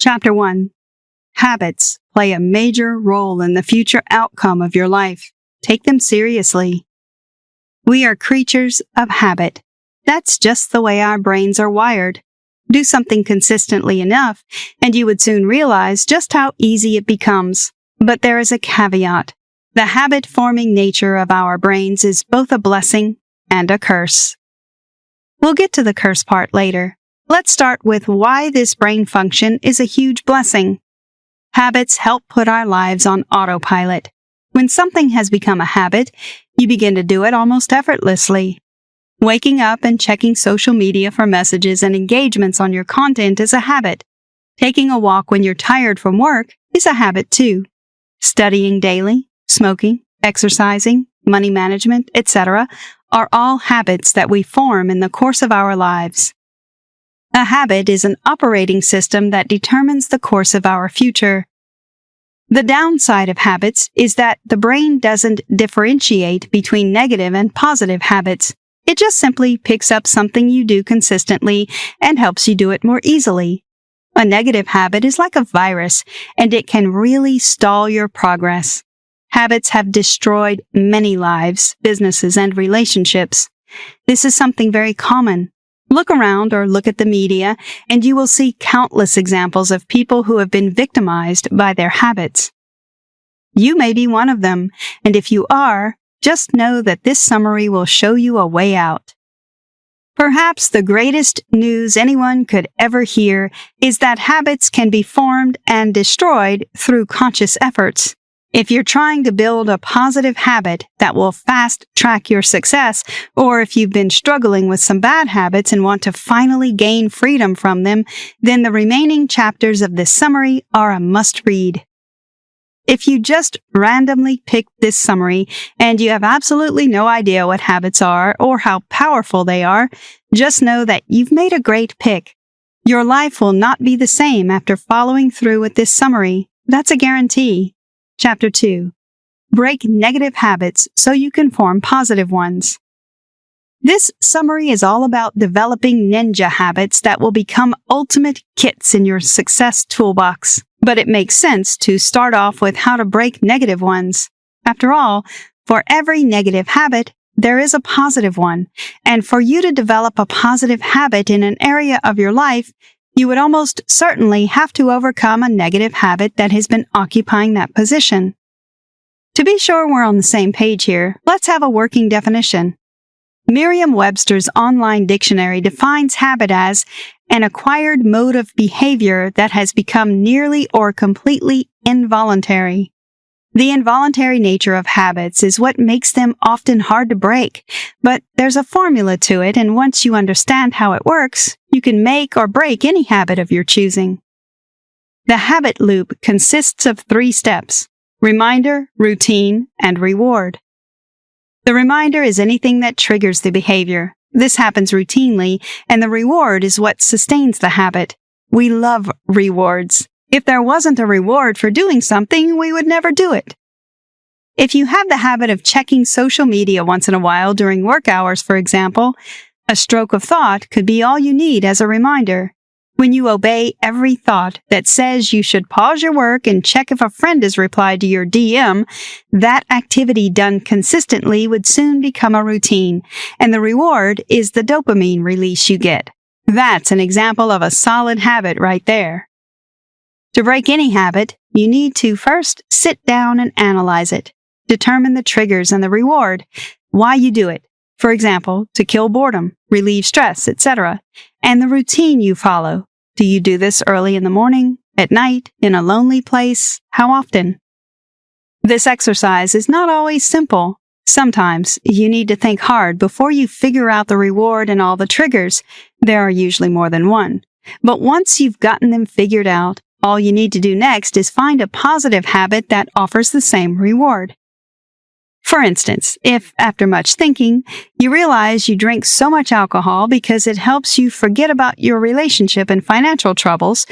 Chapter 1. Habits play a major role in the future outcome of your life. Take them seriously. We are creatures of habit. That's just the way our brains are wired. Do something consistently enough, and you would soon realize just how easy it becomes. But there is a caveat. The habit-forming nature of our brains is both a blessing and a curse. We'll get to the curse part later. Let's start with why this brain function is a huge blessing. Habits help put our lives on autopilot. When something has become a habit, you begin to do it almost effortlessly. Waking up and checking social media for messages and engagements on your content is a habit. Taking a walk when you're tired from work is a habit too. Studying daily, smoking, exercising, money management, etc. are all habits that we form in the course of our lives. A habit is an operating system that determines the course of our future. The downside of habits is that the brain doesn't differentiate between negative and positive habits. It just simply picks up something you do consistently and helps you do it more easily. A negative habit is like a virus, and it can really stall your progress. Habits have destroyed many lives, businesses, and relationships. This is something very common. Look around or look at the media, and you will see countless examples of people who have been victimized by their habits. You may be one of them, and if you are, just know that this summary will show you a way out. Perhaps the greatest news anyone could ever hear is that habits can be formed and destroyed through conscious efforts. If you're trying to build a positive habit that will fast-track your success, or if you've been struggling with some bad habits and want to finally gain freedom from them, then the remaining chapters of this summary are a must-read. If you just randomly picked this summary and you have absolutely no idea what habits are or how powerful they are, just know that you've made a great pick. Your life will not be the same after following through with this summary. That's a guarantee. Chapter 2. Break negative habits so you can form positive ones. This summary is all about developing ninja habits that will become ultimate kits in your success toolbox. But it makes sense to start off with how to break negative ones. After all, for every negative habit, there is a positive one. And for you to develop a positive habit in an area of your life, you would almost certainly have to overcome a negative habit that has been occupying that position. To be sure we're on the same page here, let's have a working definition. Merriam-Webster's online dictionary defines habit as an acquired mode of behavior that has become nearly or completely involuntary. The involuntary nature of habits is what makes them often hard to break, but there's a formula to it, and once you understand how it works, you can make or break any habit of your choosing. The habit loop consists of 3 steps: reminder, routine, and reward. The reminder is anything that triggers the behavior. This happens routinely, and the reward is what sustains the habit. We love rewards. If there wasn't a reward for doing something, we would never do it. If you have the habit of checking social media once in a while during work hours, for example, a stroke of thought could be all you need as a reminder. When you obey every thought that says you should pause your work and check if a friend has replied to your DM, that activity done consistently would soon become a routine, and the reward is the dopamine release you get. That's an example of a solid habit right there. To break any habit, you need to first sit down and analyze it. Determine the triggers and the reward, why you do it. For example, to kill boredom, relieve stress, etc. And the routine you follow. Do you do this early in the morning, at night, in a lonely place? How often? This exercise is not always simple. Sometimes you need to think hard before you figure out the reward and all the triggers. There are usually more than one. But once you've gotten them figured out, all you need to do next is find a positive habit that offers the same reward. For instance, if, after much thinking, you realize you drink so much alcohol because it helps you forget about your relationship and financial troubles,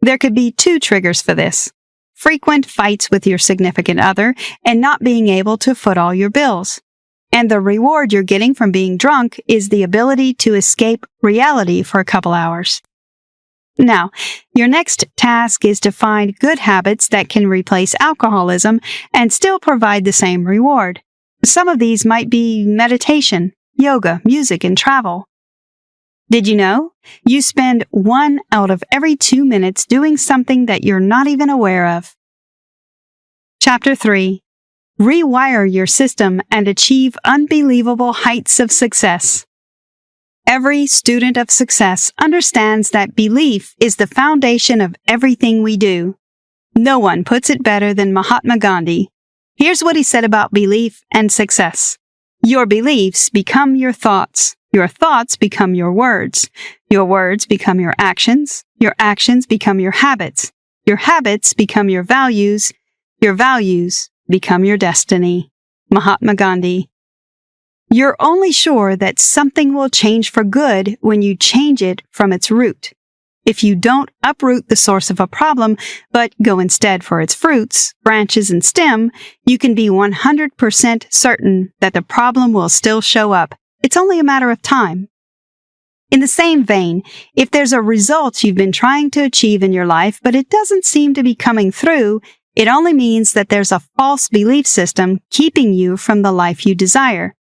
there could be 2 triggers for this: frequent fights with your significant other and not being able to foot all your bills. And the reward you're getting from being drunk is the ability to escape reality for a couple hours. Now, your next task is to find good habits that can replace alcoholism and still provide the same reward. Some of these might be meditation, yoga, music, and travel. Did you know? You spend 1 out of every 2 minutes doing something that you're not even aware of. Chapter 3. Rewire your system and achieve unbelievable heights of success. Every student of success understands that belief is the foundation of everything we do. No one puts it better than Mahatma Gandhi. Here's what he said about belief and success. Your beliefs become your thoughts become your words become your actions become your habits become your values become your destiny. Mahatma Gandhi. You're only sure that something will change for good when you change it from its root. If you don't uproot the source of a problem, but go instead for its fruits, branches, and stem, you can be 100% certain that the problem will still show up. It's only a matter of time. In the same vein, if there's a result you've been trying to achieve in your life, but it doesn't seem to be coming through, it only means that there's a false belief system keeping you from the life you desire.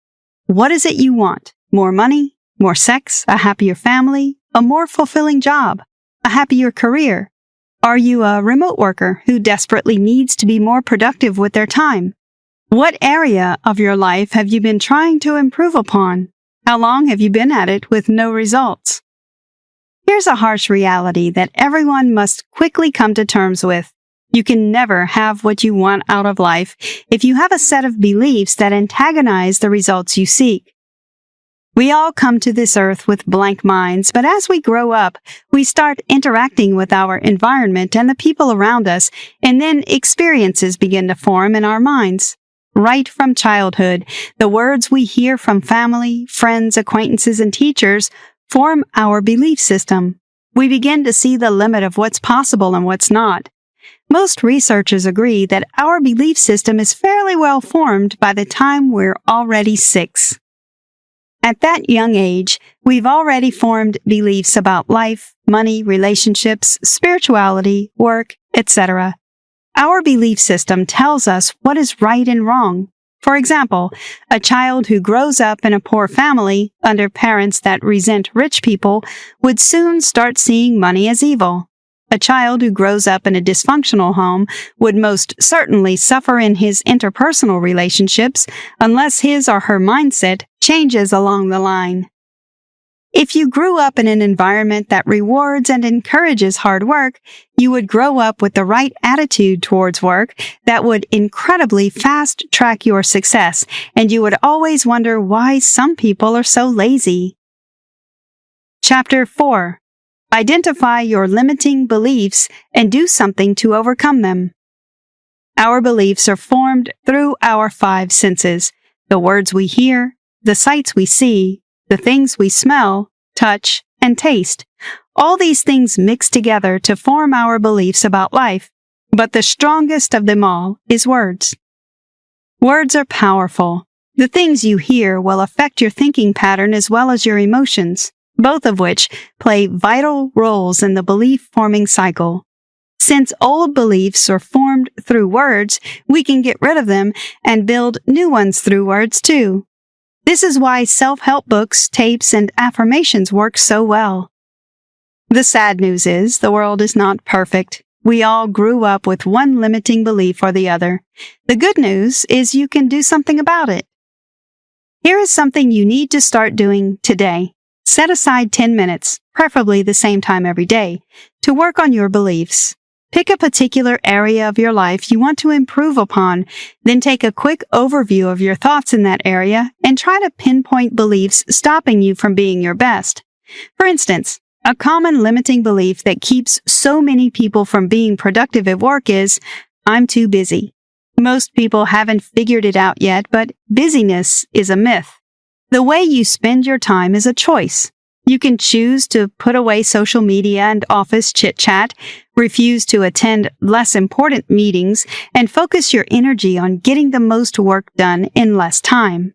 What is it you want? More money? More sex? A happier family? A more fulfilling job? A happier career? Are you a remote worker who desperately needs to be more productive with their time? What area of your life have you been trying to improve upon? How long have you been at it with no results? Here's a harsh reality that everyone must quickly come to terms with. You can never have what you want out of life if you have a set of beliefs that antagonize the results you seek. We all come to this earth with blank minds, but as we grow up, we start interacting with our environment and the people around us, and then experiences begin to form in our minds. Right from childhood, the words we hear from family, friends, acquaintances, and teachers form our belief system. We begin to see the limit of what's possible and what's not. Most researchers agree that our belief system is fairly well formed by the time we're already 6. At that young age, we've already formed beliefs about life, money, relationships, spirituality, work, etc. Our belief system tells us what is right and wrong. For example, a child who grows up in a poor family under parents that resent rich people would soon start seeing money as evil. A child who grows up in a dysfunctional home would most certainly suffer in his interpersonal relationships unless his or her mindset changes along the line. If you grew up in an environment that rewards and encourages hard work, you would grow up with the right attitude towards work that would incredibly fast-track your success, and you would always wonder why some people are so lazy. Chapter 4. Identify your limiting beliefs and do something to overcome them. Our beliefs are formed through our 5 senses: the words we hear, the sights we see, the things we smell, touch, and taste. All these things mix together to form our beliefs about life, but the strongest of them all is words. Words are powerful. The things you hear will affect your thinking pattern as well as your emotions, both of which play vital roles in the belief-forming cycle. Since old beliefs are formed through words, we can get rid of them and build new ones through words too. This is why self-help books, tapes, and affirmations work so well. The sad news is, the world is not perfect. We all grew up with one limiting belief or the other. The good news is you can do something about it. Here is something you need to start doing today. Set aside 10 minutes, preferably the same time every day, to work on your beliefs. Pick a particular area of your life you want to improve upon, then take a quick overview of your thoughts in that area and try to pinpoint beliefs stopping you from being your best. For instance, a common limiting belief that keeps so many people from being productive at work is, "I'm too busy." Most people haven't figured it out yet, but busyness is a myth. The way you spend your time is a choice. You can choose to put away social media and office chit-chat, refuse to attend less important meetings, and focus your energy on getting the most work done in less time.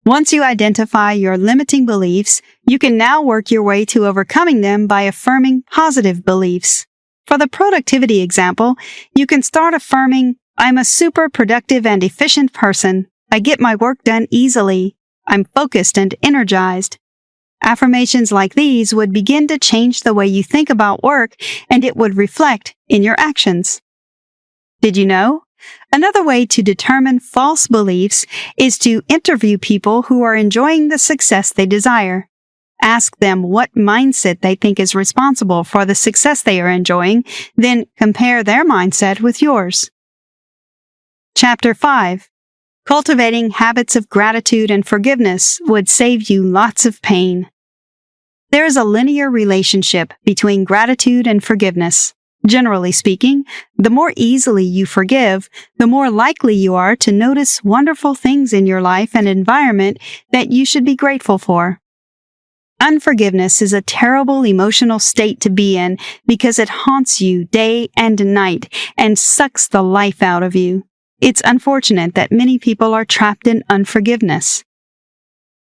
Once you identify your limiting beliefs, you can now work your way to overcoming them by affirming positive beliefs. For the productivity example, you can start affirming, I'm a super productive and efficient person. I get my work done easily. I'm focused and energized. Affirmations like these would begin to change the way you think about work, and it would reflect in your actions. Did you know? Another way to determine false beliefs is to interview people who are enjoying the success they desire. Ask them what mindset they think is responsible for the success they are enjoying, then compare their mindset with yours. Chapter 5. Cultivating habits of gratitude and forgiveness would save you lots of pain. There is a linear relationship between gratitude and forgiveness. Generally speaking, the more easily you forgive, the more likely you are to notice wonderful things in your life and environment that you should be grateful for. Unforgiveness is a terrible emotional state to be in because it haunts you day and night and sucks the life out of you. It's unfortunate that many people are trapped in unforgiveness.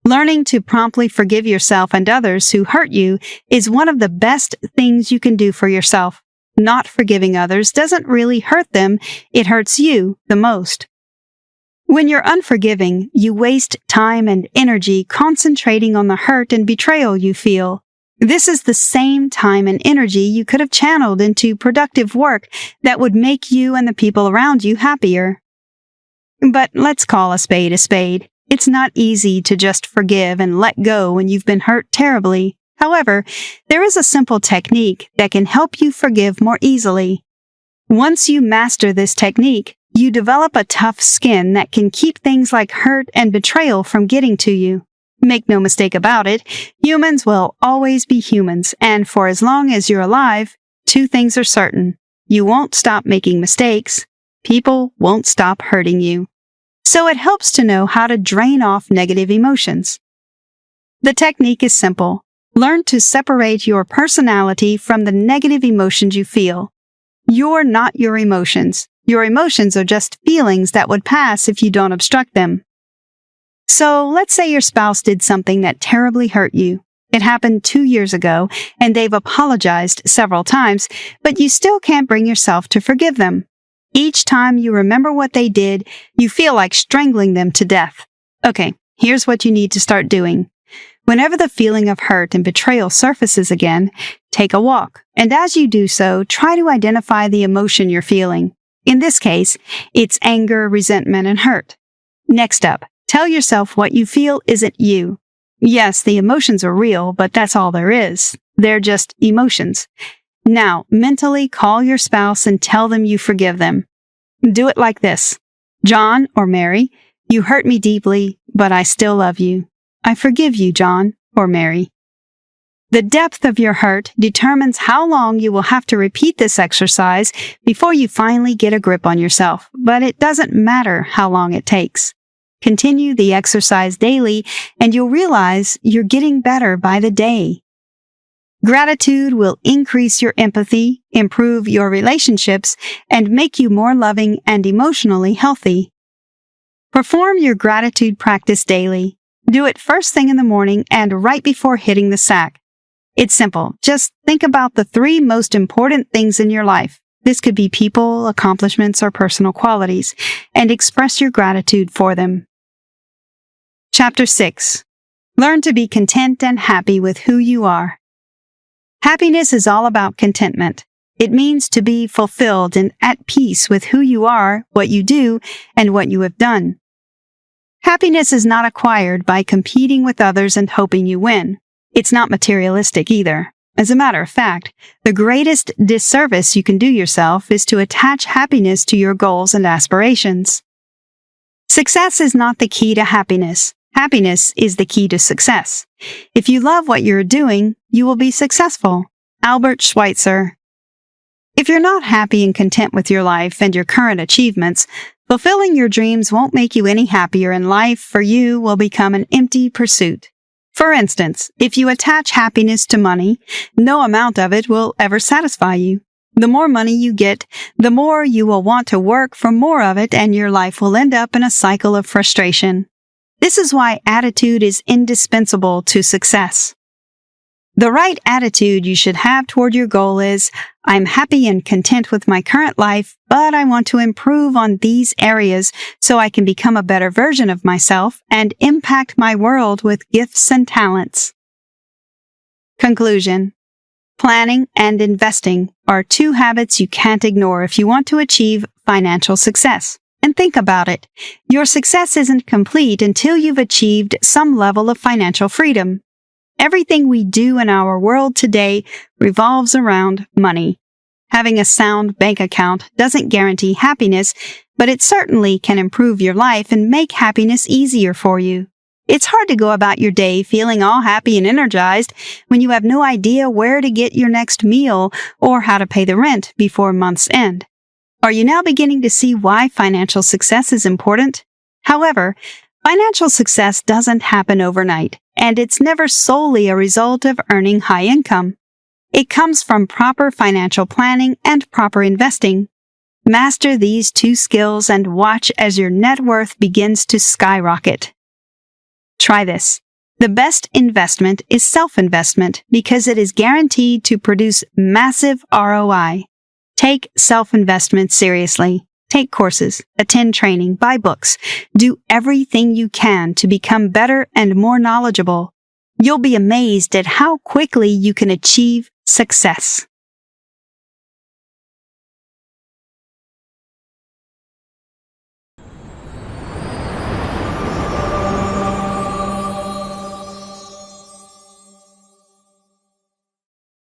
Learning to promptly forgive yourself and others who hurt you is one of the best things you can do for yourself. Not forgiving others doesn't really hurt them, it hurts you the most. When you're unforgiving, you waste time and energy concentrating on the hurt and betrayal you feel. This is the same time and energy you could have channeled into productive work that would make you and the people around you happier. But let's call a spade a spade. It's not easy to just forgive and let go when you've been hurt terribly. However, there is a simple technique that can help you forgive more easily. Once you master this technique, you develop a tough skin that can keep things like hurt and betrayal from getting to you. Make no mistake about it, humans will always be humans, and for as long as you're alive, two things are certain. You won't stop making mistakes. People won't stop hurting you. So it helps to know how to drain off negative emotions. The technique is simple. Learn to separate your personality from the negative emotions you feel. You're not your emotions. Your emotions are just feelings that would pass if you don't obstruct them. So let's say your spouse did something that terribly hurt you. It happened 2 years ago, and they've apologized several times, but you still can't bring yourself to forgive them. Each time you remember what they did, you feel like strangling them to death. Okay, here's what you need to start doing. Whenever the feeling of hurt and betrayal surfaces again, take a walk, and as you do so, try to identify the emotion you're feeling. In this case, it's anger, resentment, and hurt. Next up, tell yourself what you feel isn't you. Yes, the emotions are real, but that's all there is. They're just emotions. Now, mentally call your spouse and tell them you forgive them. Do it like this. John or Mary, you hurt me deeply, but I still love you. I forgive you, John or Mary. The depth of your hurt determines how long you will have to repeat this exercise before you finally get a grip on yourself, but it doesn't matter how long it takes. Continue the exercise daily, and you'll realize you're getting better by the day. Gratitude will increase your empathy, improve your relationships, and make you more loving and emotionally healthy. Perform your gratitude practice daily. Do it first thing in the morning and right before hitting the sack. It's simple. Just think about the 3 most important things in your life. This could be people, accomplishments, or personal qualities, and express your gratitude for them. Chapter 6. Learn to be content and happy with who you are. Happiness is all about contentment. It means to be fulfilled and at peace with who you are, what you do, and what you have done. Happiness is not acquired by competing with others and hoping you win. It's not materialistic either. As a matter of fact, the greatest disservice you can do yourself is to attach happiness to your goals and aspirations. Success is not the key to happiness. Happiness is the key to success. If you love what you're doing, you will be successful. Albert Schweitzer. If you're not happy and content with your life and your current achievements, fulfilling your dreams won't make you any happier, and life for you will become an empty pursuit. For instance, if you attach happiness to money, no amount of it will ever satisfy you. The more money you get, the more you will want to work for more of it, and your life will end up in a cycle of frustration. This is why attitude is indispensable to success. The right attitude you should have toward your goal is, I'm happy and content with my current life, but I want to improve on these areas so I can become a better version of myself and impact my world with gifts and talents. Conclusion. Planning and investing are two habits you can't ignore if you want to achieve financial success. And think about it. Your success isn't complete until you've achieved some level of financial freedom. Everything we do in our world today revolves around money. Having a sound bank account doesn't guarantee happiness, but it certainly can improve your life and make happiness easier for you. It's hard to go about your day feeling all happy and energized when you have no idea where to get your next meal or how to pay the rent before month's end. Are you now beginning to see why financial success is important? However, financial success doesn't happen overnight, and it's never solely a result of earning high income. It comes from proper financial planning and proper investing. Master these two skills and watch as your net worth begins to skyrocket. Try this. The best investment is self-investment because it is guaranteed to produce massive ROI. Take self-investment seriously. Take courses, attend training, buy books. Do everything you can to become better and more knowledgeable. You'll be amazed at how quickly you can achieve success.